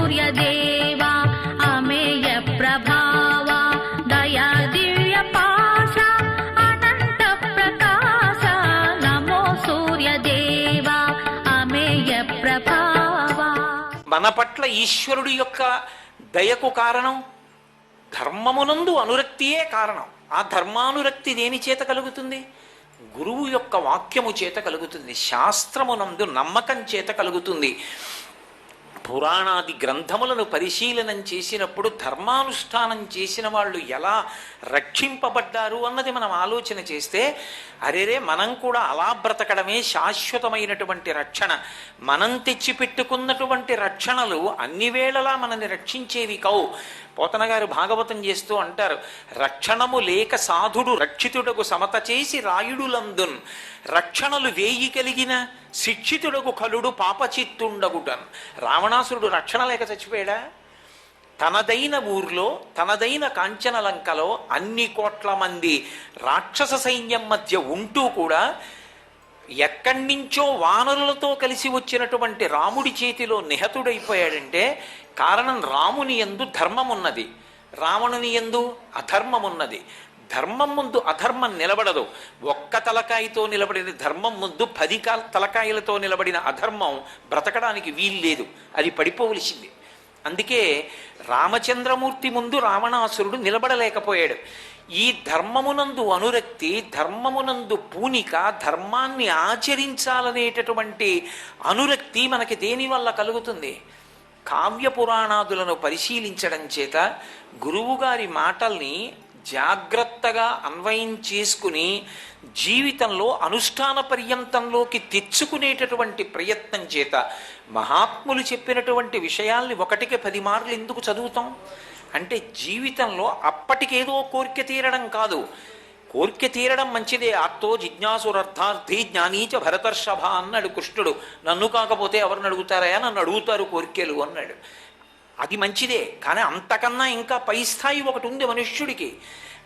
సూర్యదేవా అమేయ ప్రభావా దయా దివ్య పాశ అనంత ప్రకాశ నమో సూర్యదేవా అమేయ ప్రభావా. మన పట్ల ఈశ్వరుడి యొక్క దయకు కారణం ధర్మమునందు అనురక్తియే కారణం. ఆ ధర్మానురక్తి దేని చేత కలుగుతుంది? గురువు యొక్క వాక్యము చేత కలుగుతుంది, శాస్త్రమునందు నమ్మకం చేత కలుగుతుంది. పురాణాది గ్రంథములను పరిశీలనం చేసినప్పుడు ధర్మానుష్ఠానం చేసిన వాళ్ళు ఎలా రక్షింపబడ్డారు అన్నది మనం ఆలోచన చేస్తే, అరేరే మనం కూడా అలా బ్రతకడమే శాశ్వతమైనటువంటి రక్షణ. మనం తెచ్చిపెట్టుకున్నటువంటి రక్షణలు అన్ని వేళలా మనల్ని రక్షించేవి కావు. పోతన గారు భాగవతం చేస్తూ అంటారు, రక్షణము లేక సాధుడు రక్షితుడకు సమత చేసి రాయుడులందున్ రక్షణలు వేయి కలిగిన శిక్షితుడకు కలుడు పాపచిత్తుండగుటన్. రావణాసురుడు రక్షణ లేక చచ్చిపోయాడా? తనదైన ఊర్లో తనదైన కాంచనలంకలో అన్ని కోట్ల మంది రాక్షస సైన్యం మధ్య ఉంటూ కూడా ఎక్కడి నుంచో వానరులతో కలిసి వచ్చినటువంటి రాముడి చేతిలో నిహతుడైపోయాడంటే కారణం రాముని యందు ధర్మమున్నది, రావణుని యందు అధర్మమున్నది. ధర్మం ముందు అధర్మం నిలబడదు. ఒక్క తలకాయతో నిలబడిన ధర్మం ముందు 10 తలకాయలతో నిలబడిన అధర్మం బ్రతకడానికి వీల్లేదు, అది పడిపోవలసింది. అందుకే రామచంద్రమూర్తి ముందు రావణాసురుడు నిలబడలేకపోయాడు. ఈ ధర్మమునందు అనురక్తి, ధర్మమునందు పూనిక, ధర్మాన్ని ఆచరించాలనేటటువంటి అనురక్తి మనకి దేనివల్ల కలుగుతుంది? కావ్య పురాణాదులను పరిశీలించడం చేత, గురువుగారి మాటల్ని జాగ్రత్తగా అన్వయం చేసుకుని జీవితంలో అనుష్ఠాన పర్యంతంలోకి తెచ్చుకునేటటువంటి ప్రయత్నం చేత, మహాత్ములు చెప్పినటువంటి విషయాల్ని 1కి 10 మార్లు ఎందుకు చదువుతాం అంటే, జీవితంలో అప్పటికేదో కోరిక తీరడం కాదు. కోరిక తీరడం మంచిదే. ఆర్తో జిజ్ఞాసురర్థార్థి జ్ఞానీచ భరతర్షభ అన్నాడు కృష్ణుడు. నన్ను కాకపోతే ఎవరిని అడుగుతారయా, నన్ను అడుగుతారు కోరికలు అన్నాడు. అది మంచిదే, కానీ అంతకన్నా ఇంకా పై స్థాయి ఒకటి ఉంది మనుష్యుడికి.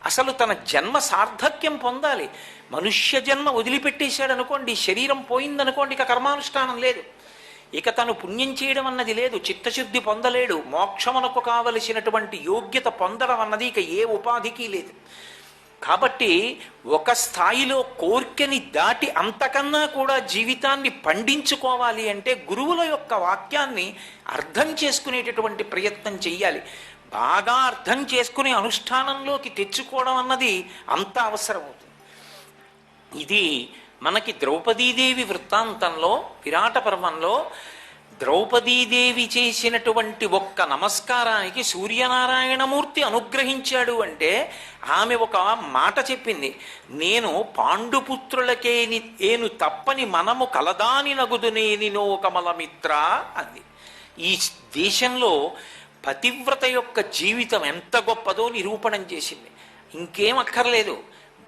అసలు తన జన్మ సార్థక్యం పొందాలి. మనుష్య జన్మ వదిలిపెట్టేశాడు అనుకోండి, శరీరం పోయిందనుకోండి, ఇక కర్మానుష్ఠానం లేదు, ఇక తను పుణ్యం చేయడం అన్నది లేదు, చిత్తశుద్ధి పొందలేడు, మోక్షమునకు కావలసినటువంటి యోగ్యత పొందడం అన్నది ఇక ఏ ఉపాధికి లేదు. కాబట్టి ఒక స్థాయిలో కోర్కెని దాటి అంతకన్నా కూడా జీవితాన్ని పండించుకోవాలి అంటే గురువుల యొక్క వాక్యాన్ని అర్థం చేసుకునేటటువంటి ప్రయత్నం చెయ్యాలి. బాగా అర్థం చేసుకుని అనుష్ఠానంలోకి తెచ్చుకోవడం అన్నది అంత అవసరమవుతుంది. ఇది మనకి ద్రౌపదీదేవి వృత్తాంతంలో, విరాట పర్వంలో ద్రౌపదీదేవి చేసినటువంటి ఒక్క నమస్కారానికి సూర్యనారాయణమూర్తి అనుగ్రహించాడు అంటే, ఆమె ఒక మాట చెప్పింది, నేను పాండుపుత్రులకేని ఏను తప్పని మనము కలదాని నగుదునేనినో కమలమిత్ర అంది. ఈ దేశంలో పతివ్రత యొక్క జీవితం ఎంత గొప్పదో నిరూపణం చేసింది. ఇంకేం అక్కర్లేదు,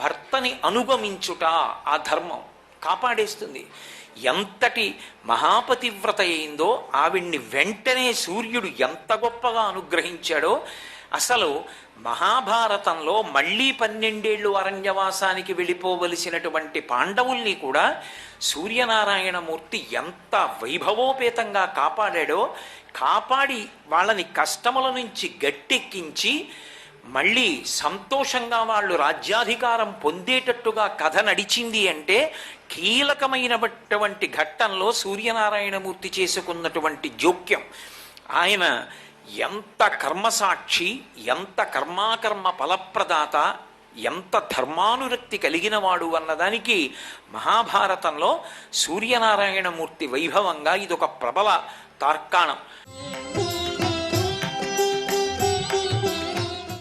భర్తని అనుగమించుట ఆ ధర్మం కాపాడేస్తుంది. ఎంతటి మహాపతివ్రత అయిందో ఆవిడ్ని వెంటనే సూర్యుడు ఎంత గొప్పగా అనుగ్రహించాడో. అసలు మహాభారతంలో మళ్ళీ 12 ఏళ్ళు అరణ్యవాసానికి వెళ్ళిపోవలసినటువంటి పాండవుల్ని కూడా సూర్యనారాయణమూర్తి ఎంత వైభవోపేతంగా కాపాడాడో. కాపాడి వాళ్ళని కష్టముల నుంచి గట్టెక్కించి మళ్ళీ సంతోషంగా వాళ్ళు రాజ్యాధికారం పొందేటట్టుగా కథ నడిచింది అంటే, కీలకమైనటువంటి ఘట్టంలో సూర్యనారాయణమూర్తి చేసుకున్నటువంటి జోక్యం. ఆయన ఎంత కర్మసాక్షి, ఎంత కర్మాకర్మ ఫలప్రదాత, ఎంత ధర్మానురక్తి కలిగినవాడు అన్నదానికి మహాభారతంలో సూర్యనారాయణమూర్తి వైభవంగా ఇదొక ప్రబల తార్కాణం.